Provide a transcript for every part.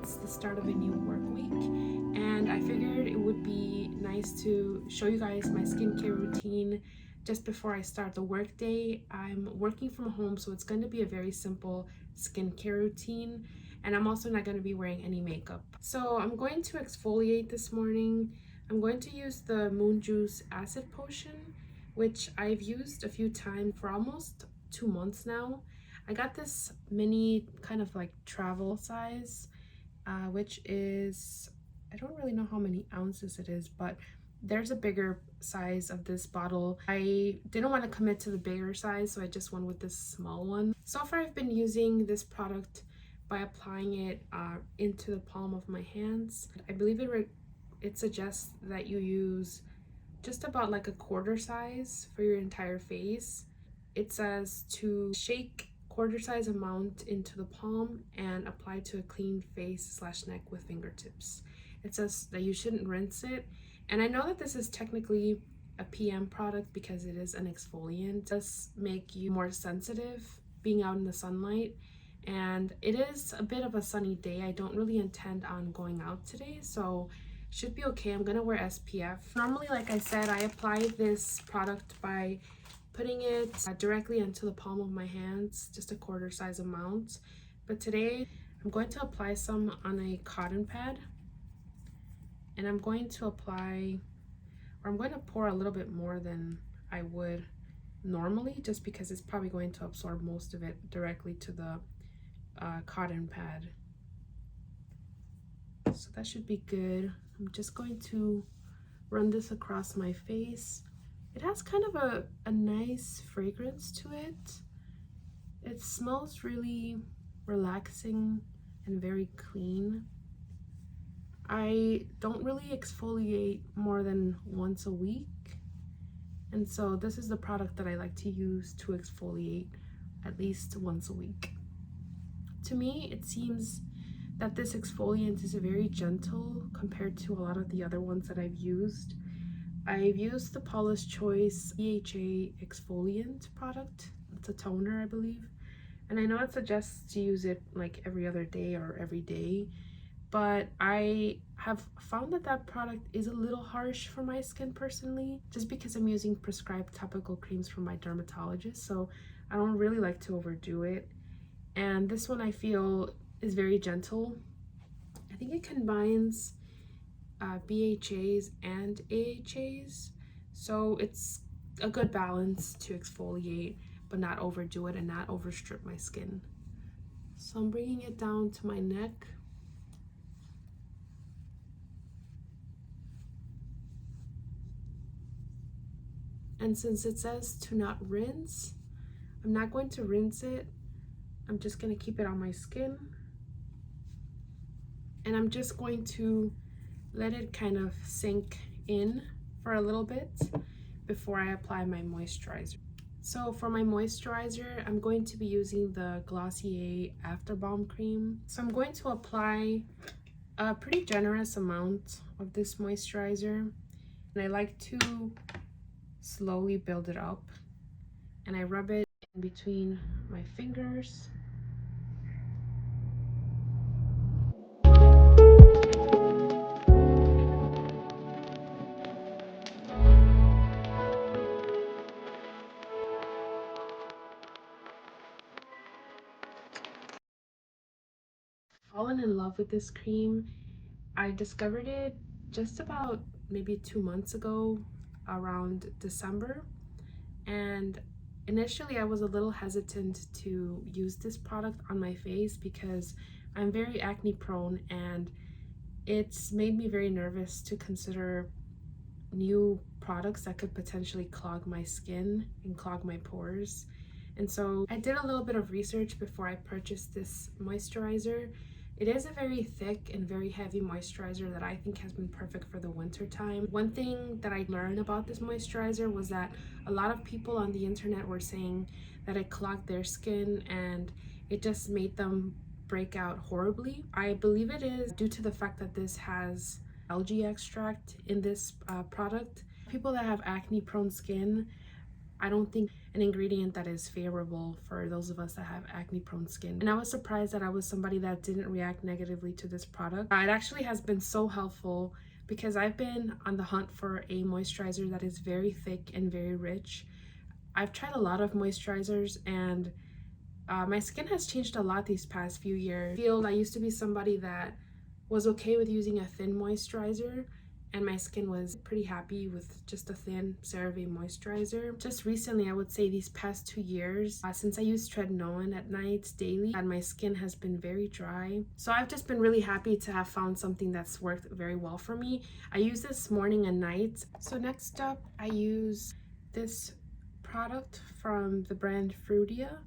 it's the start of a new work week, and I figured it would be nice to show you guys my skincare routine just before I start the work day. I'm working from home, so it's going to be a very simple skincare routine, and I'm also not going to be wearing any makeup. So I'm going to exfoliate this morning. I'm going to use the Moon Juice Acid Potion, which I've used a few times for almost 2 months now. I got this mini kind of like travel size, which is, I don't really know how many ounces it is, but there's a bigger size of this bottle. I didn't want to commit to the bigger size, so I just went with this small one. So far I've been using this product by applying it into the palm of my hands. I believe it suggests that you use just about like a quarter size for your entire face. It says to shake quarter size amount into the palm and apply to a clean face / neck with fingertips. It says that you shouldn't rinse it, and I know that this is technically a PM product because it is an exfoliant. It does make you more sensitive being out in the sunlight, and it is a bit of a sunny day. I don't really intend on going out today, so should be okay. I'm gonna wear SPF. Normally, like I said, I apply this product by putting it directly into the palm of my hands, just a quarter size amount. But today I'm going to apply some on a cotton pad, and I'm going to apply, or I'm going to pour a little bit more than I would normally, just because it's probably going to absorb most of it directly to the cotton pad. So that should be good. I'm just going to run this across my face. It has kind of a nice fragrance to it. It smells really relaxing and very clean. I don't really exfoliate more than once a week, and so this is the product that I like to use to exfoliate at least once a week. To me, it seems that this exfoliant is very gentle compared to a lot of the other ones that I've used. I've used the Paula's Choice BHA exfoliant product. It's a toner, I believe. And I know it suggests to use it like every other day or every day, but I have found that that product is a little harsh for my skin personally, just because I'm using prescribed topical creams from my dermatologist, so I don't really like to overdo it. And this one I feel is very gentle. I think it combines BHAs and AHAs, so it's a good balance to exfoliate but not overdo it and not overstrip my skin. So I'm bringing it down to my neck. And since it says to not rinse, I'm not going to rinse it. I'm just going to keep it on my skin, and I'm just going to let it kind of sink in for a little bit before I apply my moisturizer. So for my moisturizer, I'm going to be using the Glossier After Balm Cream. So I'm going to apply a pretty generous amount of this moisturizer, and I like to slowly build it up, and I rub it in between my fingers. Fallen in love with this cream. I discovered it just about maybe 2 months ago, around December, and initially I was a little hesitant to use this product on my face because I'm very acne prone, and it's made me very nervous to consider new products that could potentially clog my skin and clog my pores. And so I did a little bit of research before I purchased this moisturizer. It is a very thick and very heavy moisturizer that I think has been perfect for the winter time. One thing that I learned about this moisturizer was that a lot of people on the internet were saying that it clogged their skin and it just made them break out horribly. I believe it is due to the fact that this has algae extract in this product. People that have acne prone skin I don't think an ingredient that is favorable for those of us that have acne prone skin. And I was surprised that I was somebody that didn't react negatively to this product. It actually has been so helpful because I've been on the hunt for a moisturizer that is very thick and very rich. I've tried a lot of moisturizers, and my skin has changed a lot these past few years. I used to be somebody that was okay with using a thin moisturizer, and my skin was pretty happy with just a thin CeraVe moisturizer. Just recently, I would say these past 2 years, since I use tretinoin at night daily, and my skin has been very dry. So I've just been really happy to have found something that's worked very well for me. I use this morning and night. So next up, I use this product from the brand Fruitia,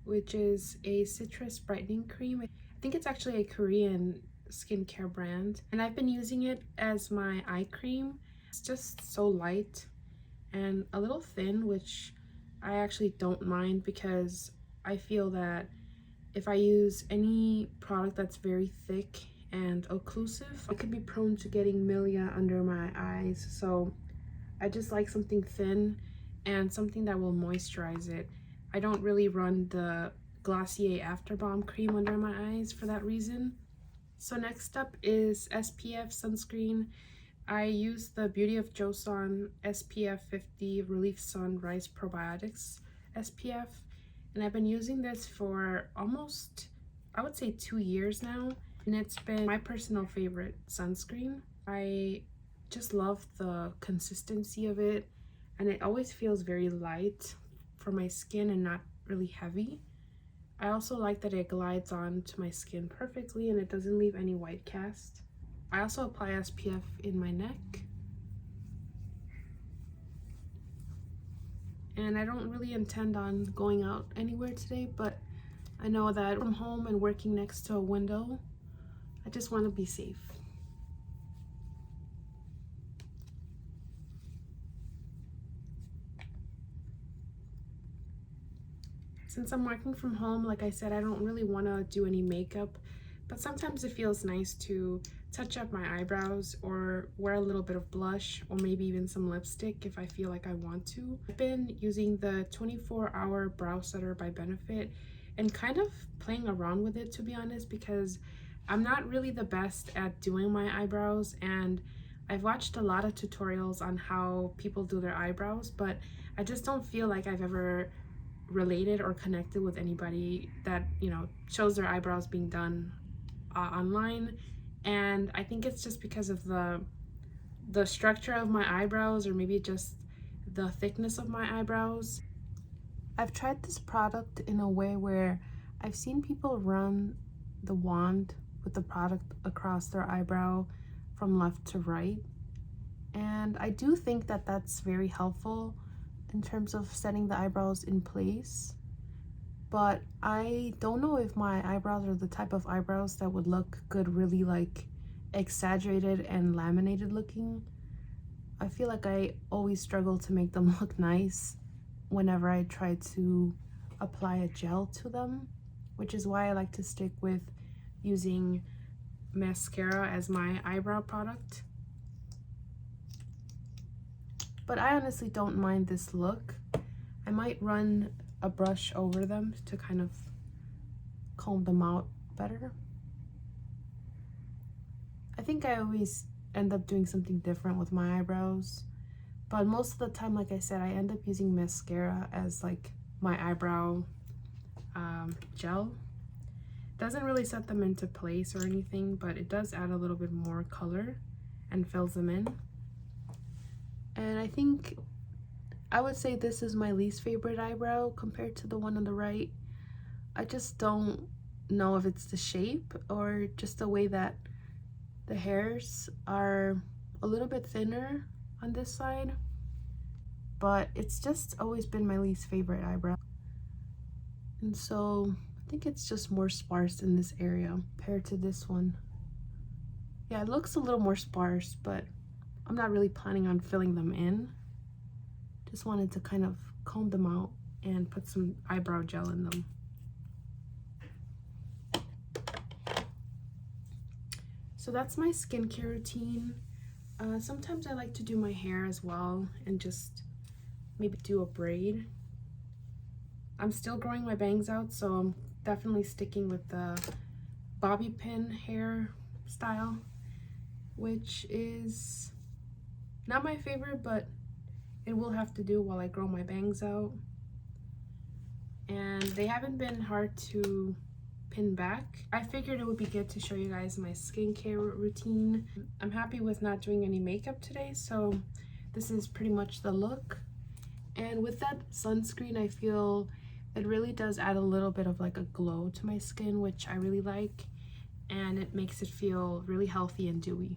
which is a citrus brightening cream. I think it's actually a Korean skincare brand, and I've been using it as my eye cream. It's just so light and a little thin, which I actually don't mind because I feel that if I use any product that's very thick and occlusive, I could be prone to getting milia under my eyes. So I just like something thin and something that will moisturize it. I don't really run the Glossier After Balm cream under my eyes for that reason. So next up is SPF sunscreen. I use the Beauty of Joseon SPF 50 Relief Sun Rice Probiotics SPF, and I've been using this for almost, I would say, 2 years now, and it's been my personal favorite sunscreen. I just love the consistency of it, and it always feels very light for my skin and not really heavy. I also like that it glides on to my skin perfectly and it doesn't leave any white cast. I also apply SPF in my neck. And I don't really intend on going out anywhere today, but I know that from home and working next to a window, I just want to be safe. Since I'm working from home, like I said, I don't really want to do any makeup, but sometimes it feels nice to touch up my eyebrows or wear a little bit of blush or maybe even some lipstick if I feel like I want to. I've been using the 24-hour brow setter by Benefit and kind of playing around with it, to be honest, because I'm not really the best at doing my eyebrows, and I've watched a lot of tutorials on how people do their eyebrows, but I just don't feel like I've ever related or connected with anybody that, you know, shows their eyebrows being done online. And I think it's just because of the structure of my eyebrows, or maybe just the thickness of my eyebrows. I've tried this product in a way where I've seen people run the wand with the product across their eyebrow from left to right, and I do think that that's very helpful in terms of setting the eyebrows in place, but I don't know if my eyebrows are the type of eyebrows that would look good really like exaggerated and laminated looking. I feel like I always struggle to make them look nice whenever I try to apply a gel to them, which is why I like to stick with using mascara as my eyebrow product. But I honestly don't mind this look. I might run a brush over them to kind of comb them out better. I think I always end up doing something different with my eyebrows, but most of the time, like I said, I end up using mascara as like my eyebrow gel. Doesn't really set them into place or anything, but it does add a little bit more color and fills them in. And I think I would say this is my least favorite eyebrow compared to the one on the right. I just don't know if it's the shape or just the way that the hairs are a little bit thinner on this side, but it's just always been my least favorite eyebrow. And so I think it's just more sparse in this area compared to this one. Yeah, it looks a little more sparse, but I'm not really planning on filling them in. Just wanted to kind of comb them out and put some eyebrow gel in them. So that's my skincare routine. Sometimes I like to do my hair as well and just maybe do a braid. I'm still growing my bangs out, so I'm definitely sticking with the bobby pin hair style, which is not my favorite, but it will have to do while I grow my bangs out. And they haven't been hard to pin back. I figured it would be good to show you guys my skincare routine. I'm happy with not doing any makeup today, so this is pretty much the look. And with that sunscreen, I feel it really does add a little bit of like a glow to my skin, which I really like, and it makes it feel really healthy and dewy.